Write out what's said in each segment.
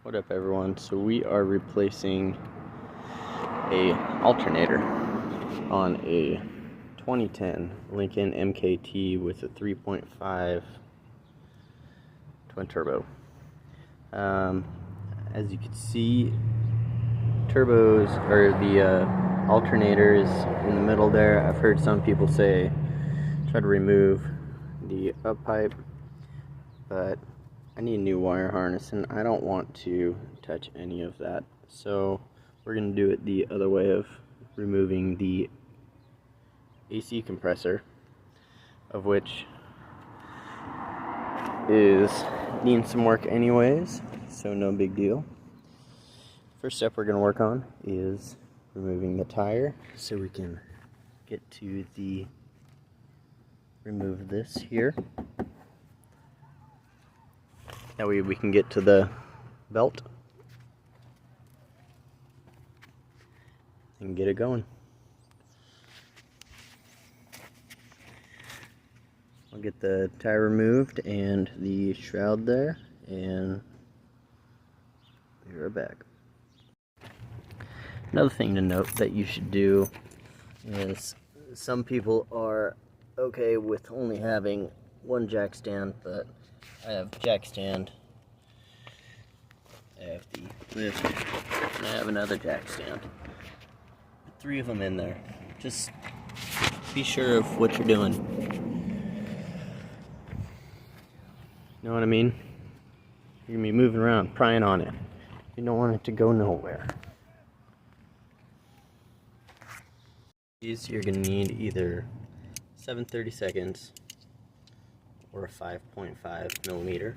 What up, everyone? So we are replacing a alternator on a 2010 Lincoln MKT with a 3.5 twin turbo. As you can see, turbos, or the alternator is in the middle there. I've heard some people say try to remove the up pipe, but I need a new wire harness and I don't want to touch any of that. So we're going to do it the other way of removing the AC compressor, of which is needing some work anyways, so no big deal. First step we're going to work on is removing the tire, so we can get to the remove this here. That way we can get to the belt and get it going. I'll get the tire removed and the shroud there, and be right back. Another thing to note that you should do is, some people are okay with only having one jack stand, but I have jack stand, I have the lift, and I have another jack stand. 3 of them in there. Just be sure of what you're doing. You know what I mean? You're gonna be moving around, prying on it. You don't want it to go nowhere. These you're gonna need either 7/32 or a 5.5 millimeter.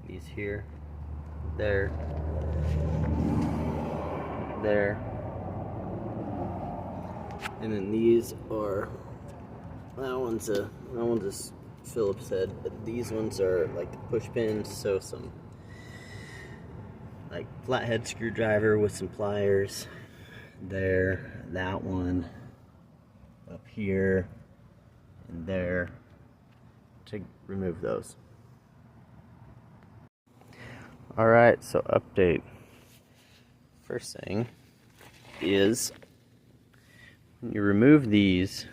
These here, there, there, and then these are, that one's a Phillips head, but these ones are like the push pins, so some like flathead screwdriver with some pliers there, that one up here, and there, to remove those. Alright, so update. First thing is, when you remove these,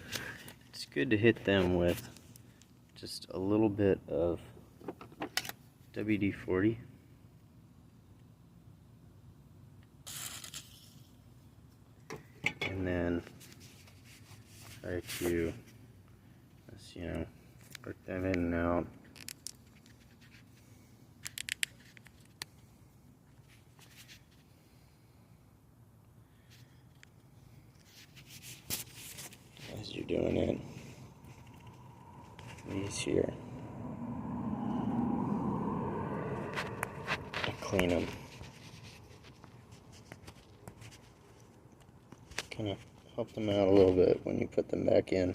it's good to hit them with just a little bit of WD-40. And then try to, work that in and out. As you're doing it, these here, to clean them. Kind of help them out a little bit when you put them back in.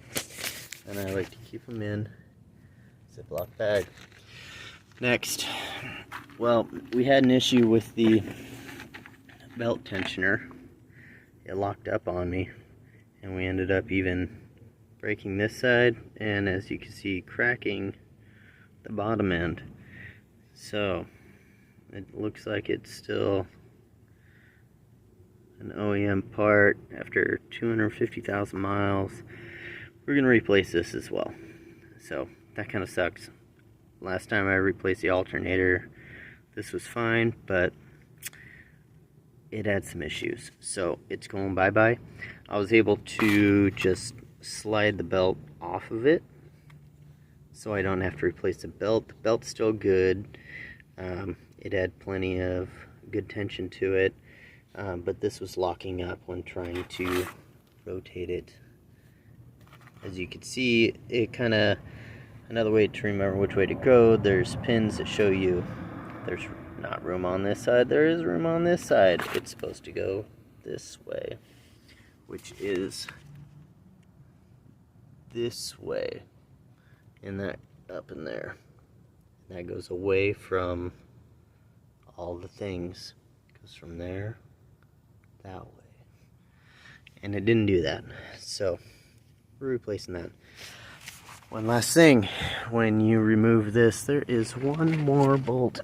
And I like to keep them in Ziploc bag. Next, well, we had an issue with the belt tensioner. It locked up on me, and we ended up even breaking this side, and as you can see, cracking the bottom end. So it looks like it's still an OEM part after 250,000 miles. We're gonna replace this as well, so that kind of sucks. Last time I replaced the alternator, this was fine, but it had some issues, so it's going bye-bye. I was able to just slide the belt off of it, so I don't have to replace the belt. The belt's still good. It had plenty of good tension to it, but this was locking up when trying to rotate it. As you can see, it kind of, another way to remember which way to go, there's pins that show you there's not room on this side, there is room on this side. It's supposed to go this way, which is this way, and that up in there. And that goes away from all the things. It goes from there that way. And it didn't do that, so we're replacing that. One last thing, when you remove this, there is one more bolt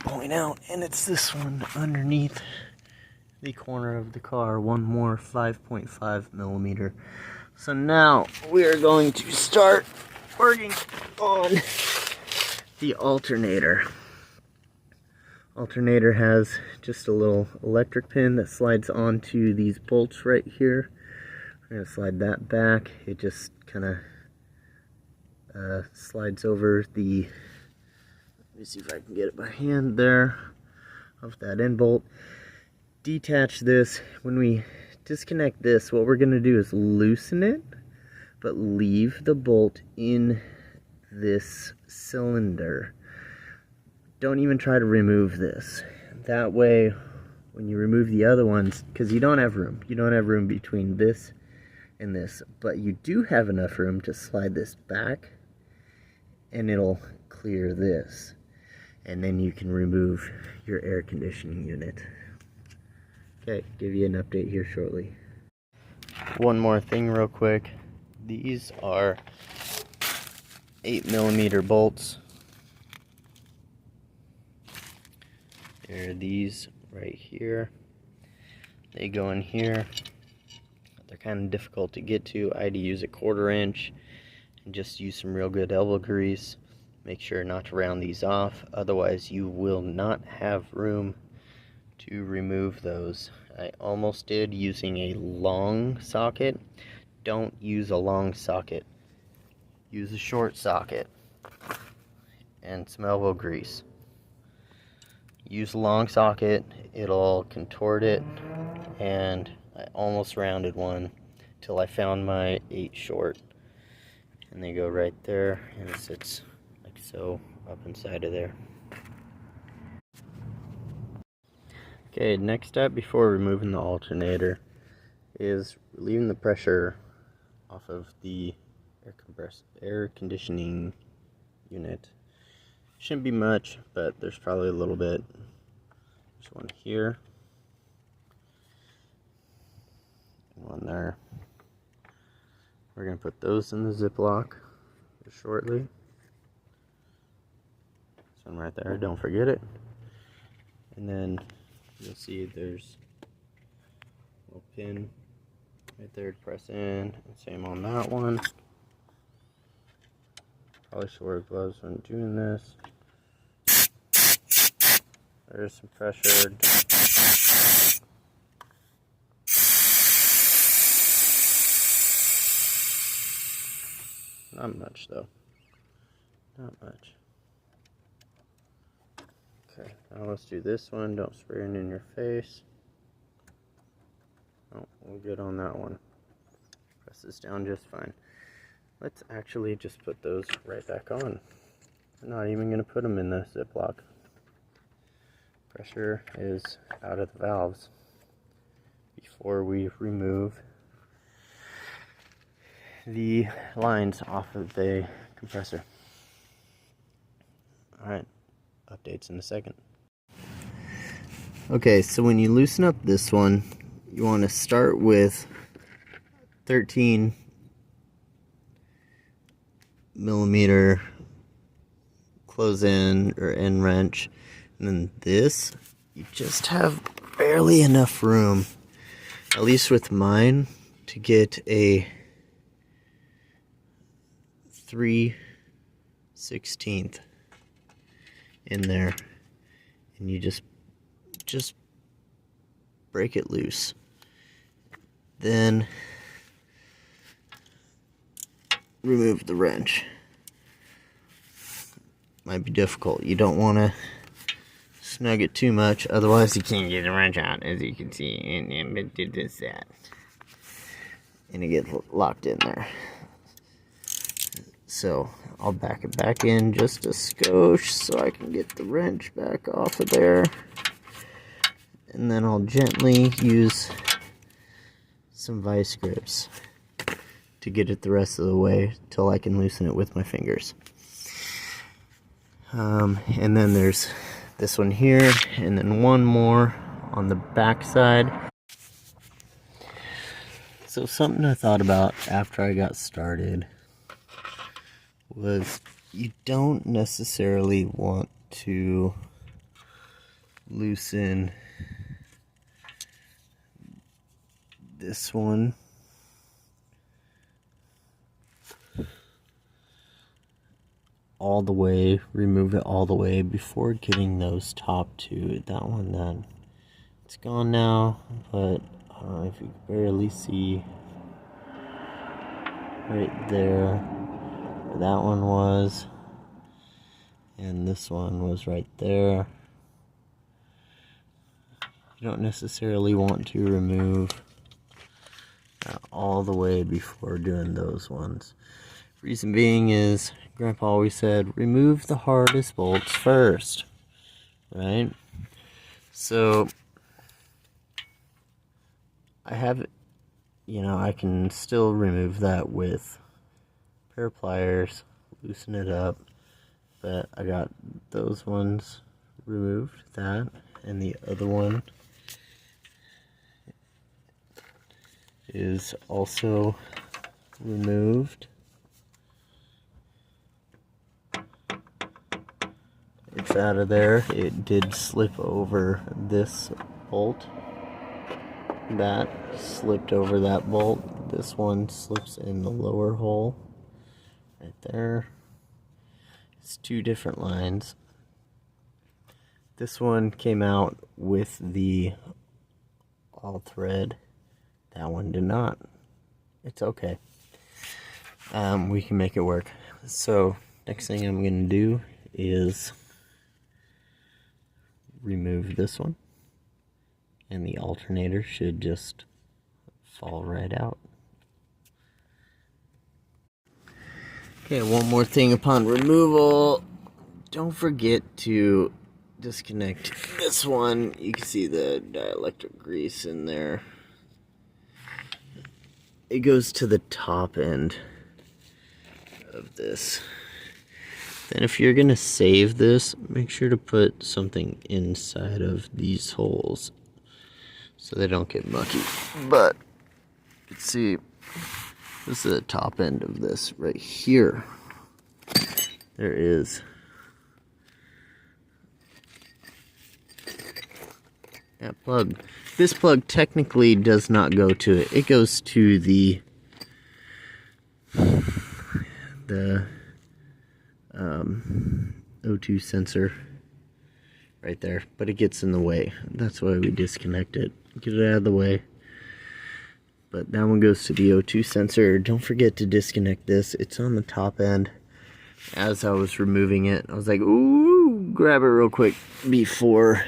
point out, and it's this one underneath the corner of the car. One more 5.5 millimeter. So now we are going to start working on the alternator. Alternator has just a little electric pin that slides onto these bolts right here. We're going to slide that back. It just kind of slides over the, let me see if I can get it by hand there, off that end bolt. Detach this. When we disconnect this, what we're going to do is loosen it, but leave the bolt in this cylinder. Don't even try to remove this. That way, when you remove the other ones, because you don't have room between this and this, but you do have enough room to slide this back, and it'll clear this, and then you can remove your air conditioning unit. Okay, give you an update here shortly. One more thing real quick. These are 8 millimeter bolts. There are these right here. They go in here. They're kind of difficult to get to. I had to use a 1/4 inch and just use some real good elbow grease. Make sure not to round these off, otherwise you will not have room to remove those. I almost did using a long socket. Don't use a long socket. Use a short socket and some elbow grease. Use a long socket, it'll contort it, and I almost rounded one till I found my 8 short. And they go right there, and it sits like so up inside of there. Okay, next step before removing the alternator is relieving the pressure off of the air conditioning unit. Shouldn't be much, but there's probably a little bit. There's one here and one there. We're going to put those in the Ziploc shortly. This one right there, don't forget it. And then you'll see there's a little pin right there to press in, and same on that one. Probably should wear gloves when doing this. There's some pressure. Not much though. Not much. Okay, now let's do this one. Don't spray it in your face. Oh, we're good on that one. Press this down just fine. Let's actually just put those right back on. I'm not even going to put them in the Ziploc. Pressure is out of the valves before we remove the lines off of the compressor. Alright, updates in a second. Okay, so when you loosen up this one, you want to start with 13 millimeter close in or end wrench, and then this, you just have barely enough room, at least with mine, to get a 3/16 in there, and you just break it loose. Then remove the wrench. Might be difficult. You don't want to snug it too much, otherwise you can't get the wrench out, as you can see, and it did that, and it gets locked in there. So I'll back it back in just a skosh so I can get the wrench back off of there, and then I'll gently use some vice grips to get it the rest of the way till I can loosen it with my fingers. And then there's this one here, and then one more on the back side. So something I thought about after I got started was you don't necessarily want to loosen this one. All the way, remove it all the way before getting those top two. That one then, it's gone now, but I don't know if you can barely see right there where that one was, and this one was right there. You don't necessarily want to remove that all the way before doing those ones. Reason being is, Grandpa always said, remove the hardest bolts first, right? So, I have, I can still remove that with a pair of pliers, loosen it up, but I got those ones removed, that, and the other one is also removed. It's out of there. It did slip over this bolt. That slipped over that bolt. This one slips in the lower hole right there. It's two different lines. This one came out with the all thread. That one did not. It's okay. We can make it work. So next thing I'm going to do is remove this one, and the alternator should just fall right out. Okay, one more thing upon removal. Don't forget to disconnect this one. You can see the dielectric grease in there. It goes to the top end of this. Then if you're gonna save this, make sure to put something inside of these holes so they don't get mucky. But you can see this is the top end of this right here. There is that plug. This plug technically does not go to it. It goes to the O2 sensor right there, but it gets in the way. That's why we disconnect it. Get it out of the way. But that one goes to the O2 sensor. Don't forget to disconnect this. It's on the top end. As I was removing it, I was like, ooh, grab it real quick before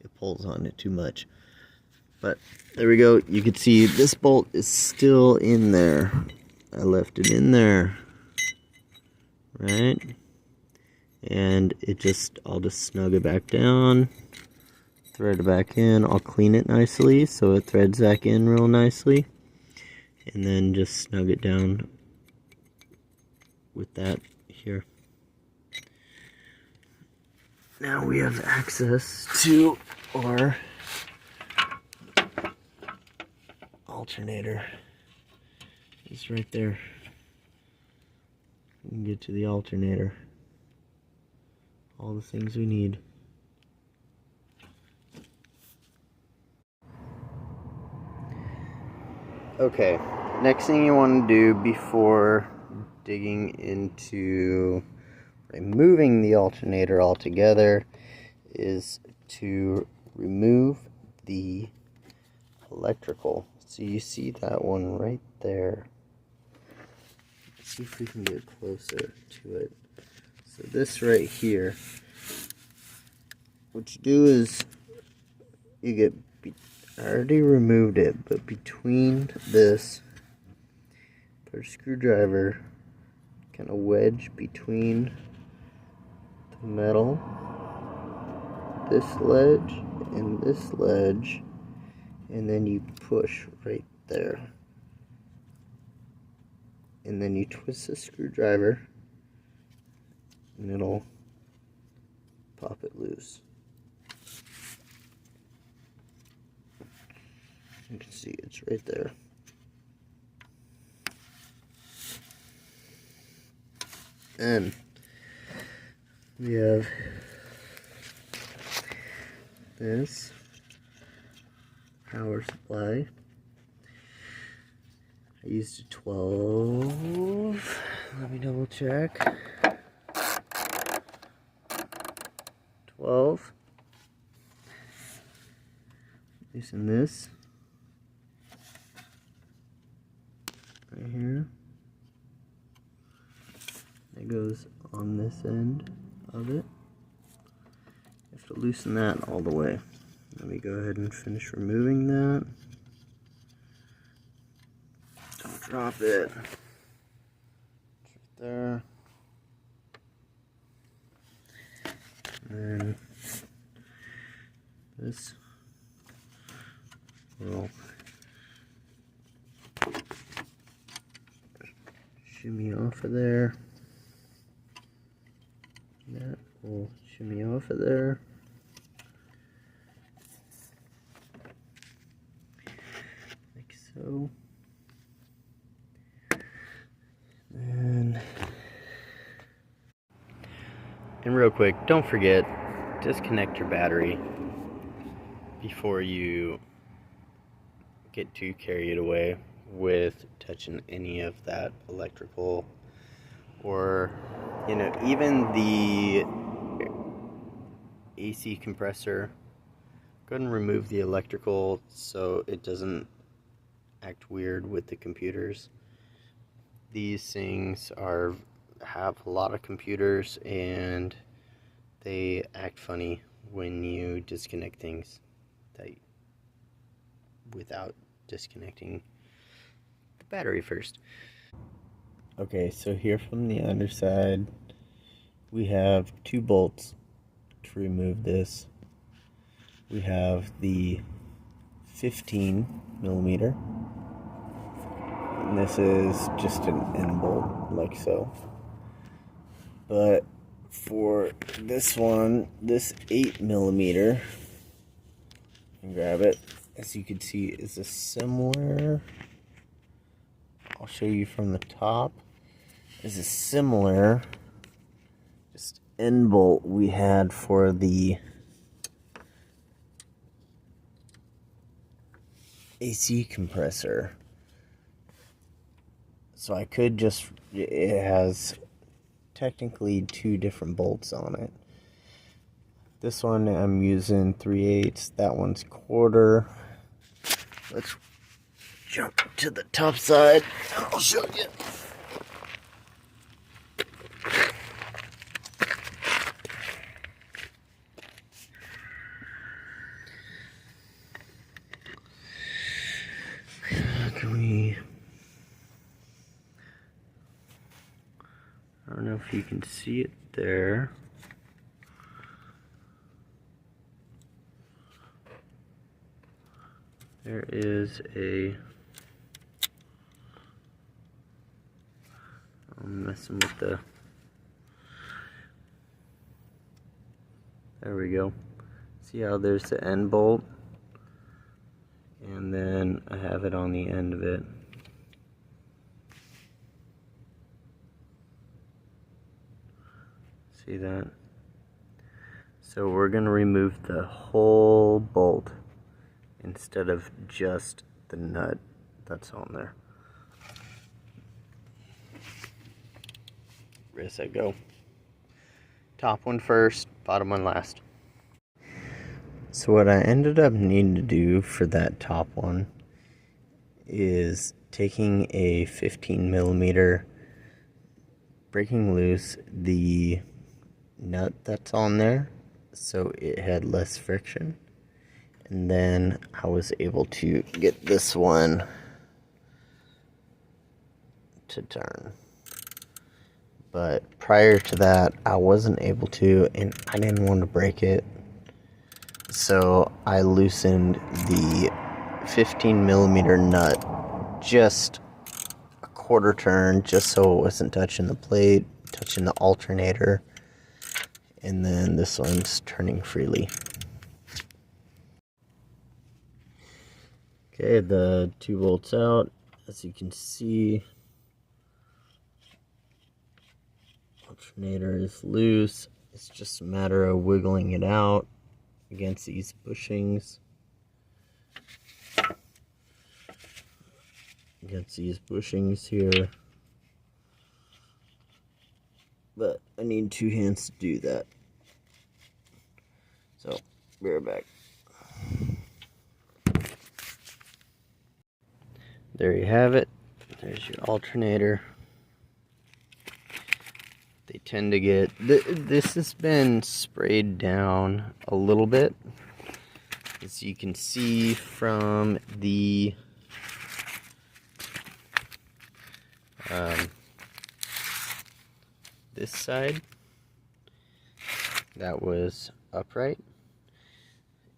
it pulls on it too much. But there we go. You can see this bolt is still in there. I left it in there, right? And I'll just snug it back down, thread it back in. I'll clean it nicely so it threads back in real nicely, and then just snug it down with that here. Now we have access to our alternator. It's right there. We can get to the alternator. All the things we need. Okay, next thing you want to do before digging into removing the alternator altogether is to remove the electrical. So you see that one right there. Let's see if we can get closer to it. So this right here, what you do is you get, I already removed it, but between this, put a screwdriver, kind of wedge between the metal, this ledge, and this ledge, and then you push right there. And then you twist the screwdriver, and it'll pop it loose. You can see it's right there. And we have this power supply. I used a 12. Let me double check. 12. Loosen this right here. It goes on this end of it. You have to loosen that all the way. Let me go ahead and finish removing that. Don't drop it. It's right there. And then this will shimmy off of there. That will shimmy off of there. Like so. And real quick, don't forget, disconnect your battery before you get too carried away with touching any of that electrical, or even the AC compressor. Go ahead and remove the electrical so it doesn't act weird with the computers. These things have a lot of computers and they act funny when you disconnect things without disconnecting the battery first. Okay, so here from the underside we have 2 bolts to remove this. We have the 15mm, and this is just an end bolt like so. But for this one, this 8mm, and grab it, as you can see, is a similar, I'll show you from the top, is a similar just end bolt we had for the AC compressor. So I could just, it has technically 2 different bolts on it. This one I'm using 3/8, that one's 1/4. Let's jump to the top side. I'll show you. I don't know if you can see it there. There is I'm messing with the, there we go. See how there's the end bolt? And then I have it on the end of it. See that? So we're going to remove the whole bolt instead of just the nut that's on there. Where does that go? Top one first, bottom one last. So what I ended up needing to do for that top one is taking a 15mm, breaking loose the nut that's on there so it had less friction, and then I was able to get this one to turn. But prior to that I wasn't able to, and I didn't want to break it, so I loosened the 15mm nut just a 1/4 turn, just so it wasn't touching the plate, touching the alternator, and then this one's turning freely. Okay, the 2 bolts out, as you can see, alternator is loose. It's just a matter of wiggling it out, against these bushings. Here. But I need 2 hands to do that. So, be right back. There you have it. There's your alternator. They tend to get... This has been sprayed down a little bit. As you can see from the... this side that was upright,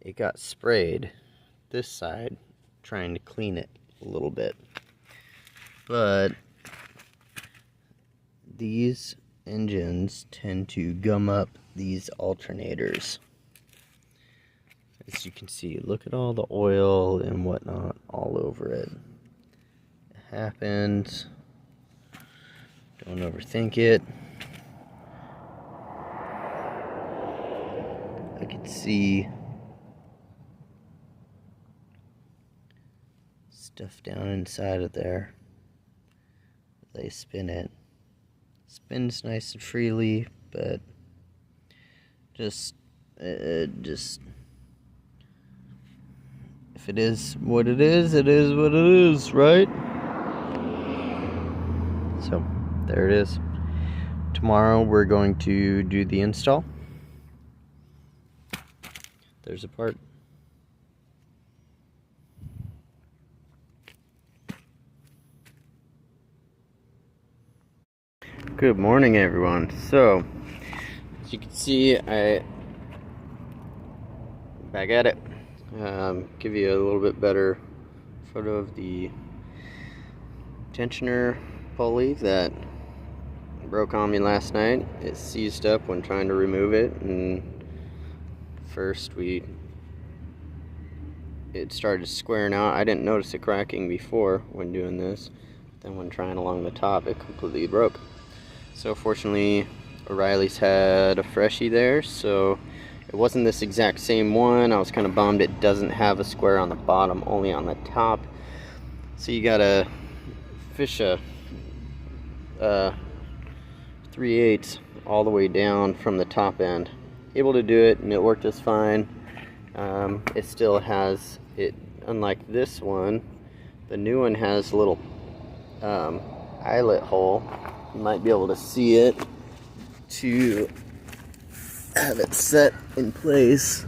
it got sprayed this side trying to clean it a little bit, but these engines tend to gum up these alternators. As you can see, look at all the oil and whatnot all over it. It happens. Don't overthink it. I can see stuff down inside of there. They spin it. Spins nice and freely, but just if it is what it is what it is, right? So there it is. Tomorrow we're going to do the install. There's a part. Good morning, everyone. So, as you can see, I back at it. Give you a little bit better photo of the tensioner pulley that broke on me last night. It seized up when trying to remove it, and first it started squaring out. I didn't notice it cracking before when doing this. Then when trying along the top, it completely broke. So fortunately, O'Reilly's had a freshie there, so it wasn't this exact same one. I was kind of bummed it doesn't have a square on the bottom, only on the top. So you gotta fish a 3/8 all the way down from the top end. Able to do it, and it worked just fine. It still has it, unlike this one, the new one has a little eyelet hole. You might be able to see it to have it set in place.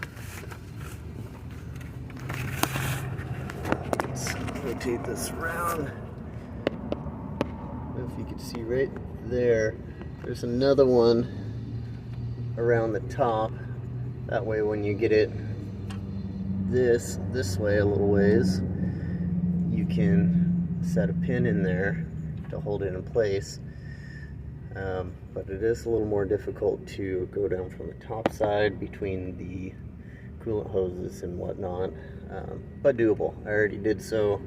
Let's rotate this around. I don't know if you can see right there. There's another one around the top. That way when you get it this way a little ways, you can set a pin in there to hold it in place. But it is a little more difficult to go down from the top side between the coolant hoses and whatnot, but doable. I already did so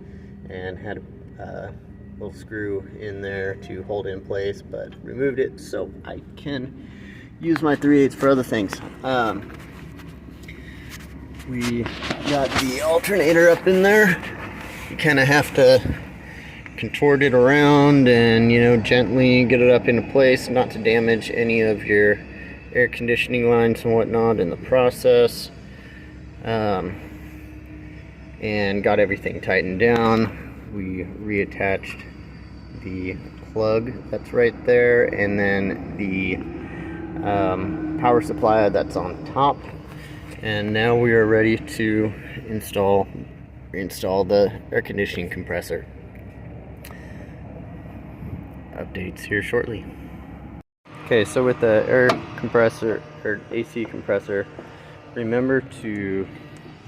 and had a little screw in there to hold it in place, but removed it so I can use my 3/8 for other things. We got the alternator up in there. You kind of have to contort it around and, you know, gently get it up into place, not to damage any of your air conditioning lines and whatnot in the process. And got everything tightened down. We reattached the plug that's right there, and then the power supply that's on top. And now we are ready to install the air conditioning compressor. Updates here shortly. Okay, so with the air compressor or AC compressor, remember to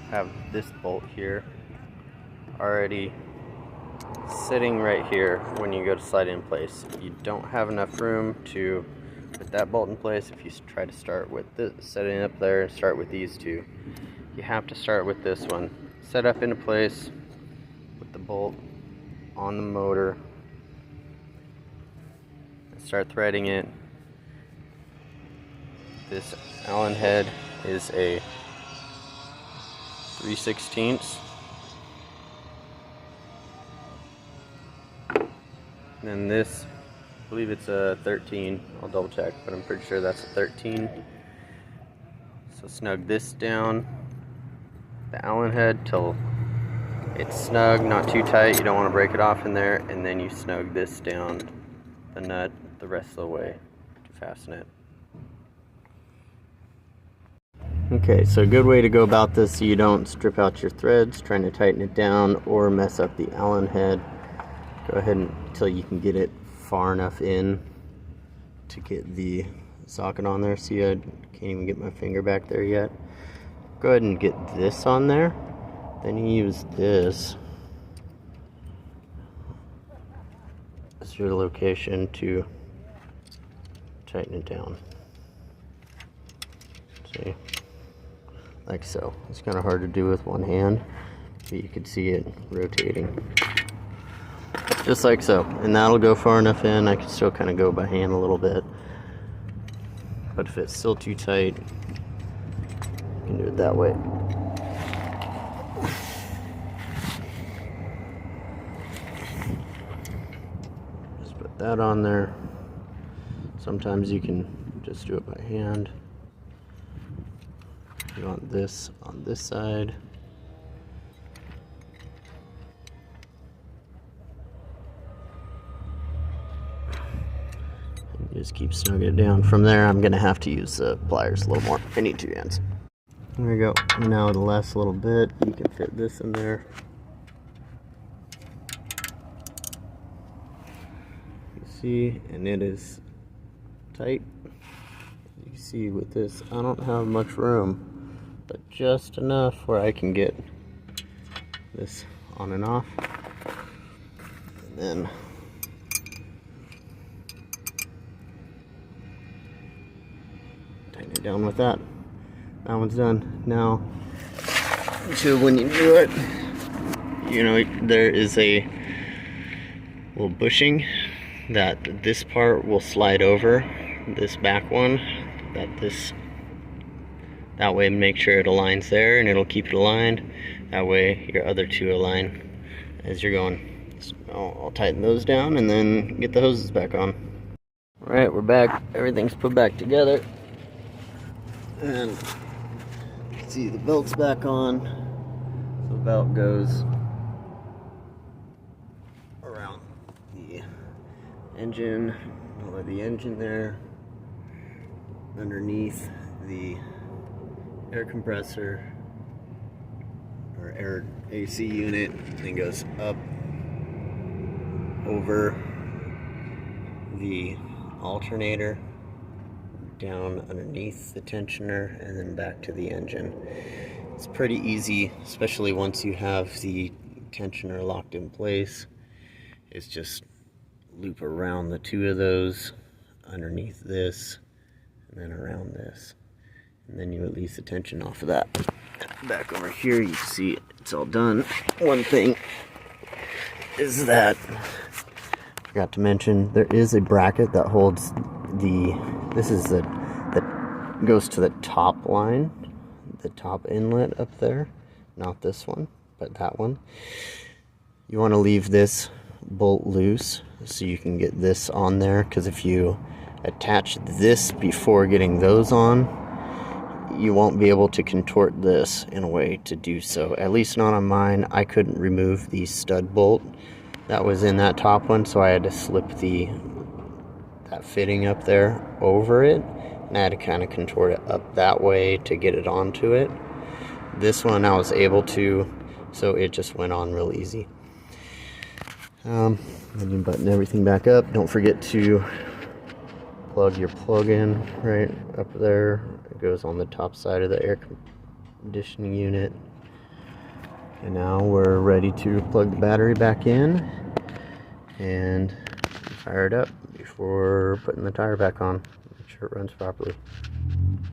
have this bolt here already sitting right here when you go to slide it in place. You don't have enough room to put that bolt in place if you try to start with this, set it up there and start with these two. You have to start with this one. Set up into place with the bolt on the motor. Start threading it. This Allen head is a 3/16. And then this, I believe it's a 13. I'll double check, but I'm pretty sure that's a 13. So snug this down, the Allen head, till it's snug, not too tight. You don't want to break it off in there. And then you snug this down, the nut, the rest of the way to fasten it. Okay, so a good way to go about this so you don't strip out your threads trying to tighten it down or mess up the Allen head. Go ahead until you can get it far enough in to get the socket on there. See, I can't even get my finger back there yet. Go ahead and get this on there. Then you use this as your location to tighten it down. See? Like so. It's kind of hard to do with one hand, but you can see it rotating. Just like so. And that'll go far enough in. I can still kind of go by hand a little bit. But if it's still too tight, you can do it that way. Just put that on there. Sometimes you can just do it by hand. You want this on this side. And just keep snugging it down. From there, I'm going to have to use the pliers a little more. I need 2 hands. There we go. Now the last little bit, you can fit this in there. You see, and it is tight. You see with this, I don't have much room, but just enough where I can get this on and off. And then tighten it down with that. That one's done. Now, so when you do it, you know, there is a little bushing that this part will slide over this back one, that way make sure it aligns there and it'll keep it aligned. That way your other two align as you're going. So I'll tighten those down and then get the hoses back on. Alright, we're back. Everything's put back together. And see, the belt's back on. So the belt goes around the engine, over the engine there, underneath the air compressor or air AC unit, then goes up over the alternator, down underneath the tensioner, and then back to the engine. It's pretty easy, especially once you have the tensioner locked in place. It's just loop around the two of those, underneath this, and then around this. And then you release the tension off of that. Back over here, you can see it's all done. One thing is that, forgot to mention, there is a bracket that holds this is that goes to the top line, the top inlet up there. Not this one, but that one. You want to leave this bolt loose so you can get this on there, because if you attach this before getting those on, you won't be able to contort this in a way to do so. At least not on mine. I couldn't remove the stud bolt that was in that top one, so I had to slip that fitting up there over it, and I had to kind of contort it up that way to get it onto it. This one I was able to, so it just went on real easy. Then you button everything back up. Don't forget to plug your plug in right up there. It goes on the top side of the air conditioning unit. And now we're ready to plug the battery back in and fire it up before putting the tire back on. Make sure it runs properly.